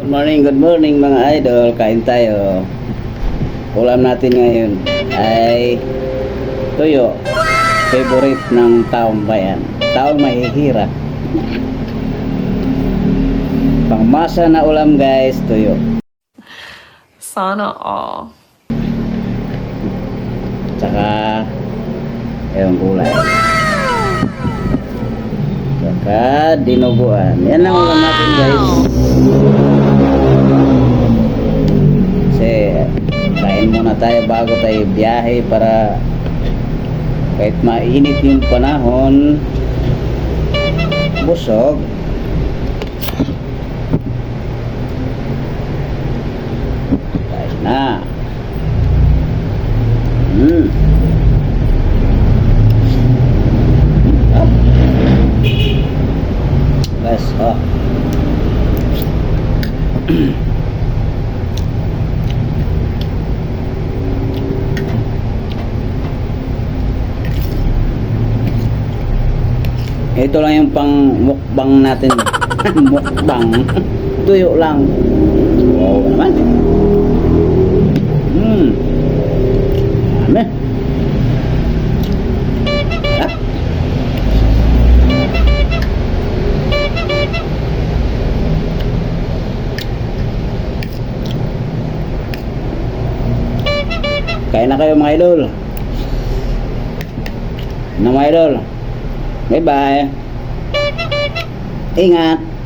Good morning mga idol. Kain tayo. Ulam natin ngayon ay tuyo. Favorite ng taong bayan. Taong mahihirap. Pangmasa na ulam guys, tuyo. Sana all. Tsaka yung gulay. Tsaka dinuguan. Yan ang ulam natin guys. Kasi kain muna tayo bago tayo biyahe para kahit mainit yung panahon, busog. Kain na. Guys, ito lang yung pang mukbang natin. Mukbang. Tuyo lang. Wow naman. Dami. Ah. Kain na kayo mga idol. Mga idol. Bye bye. Ingat.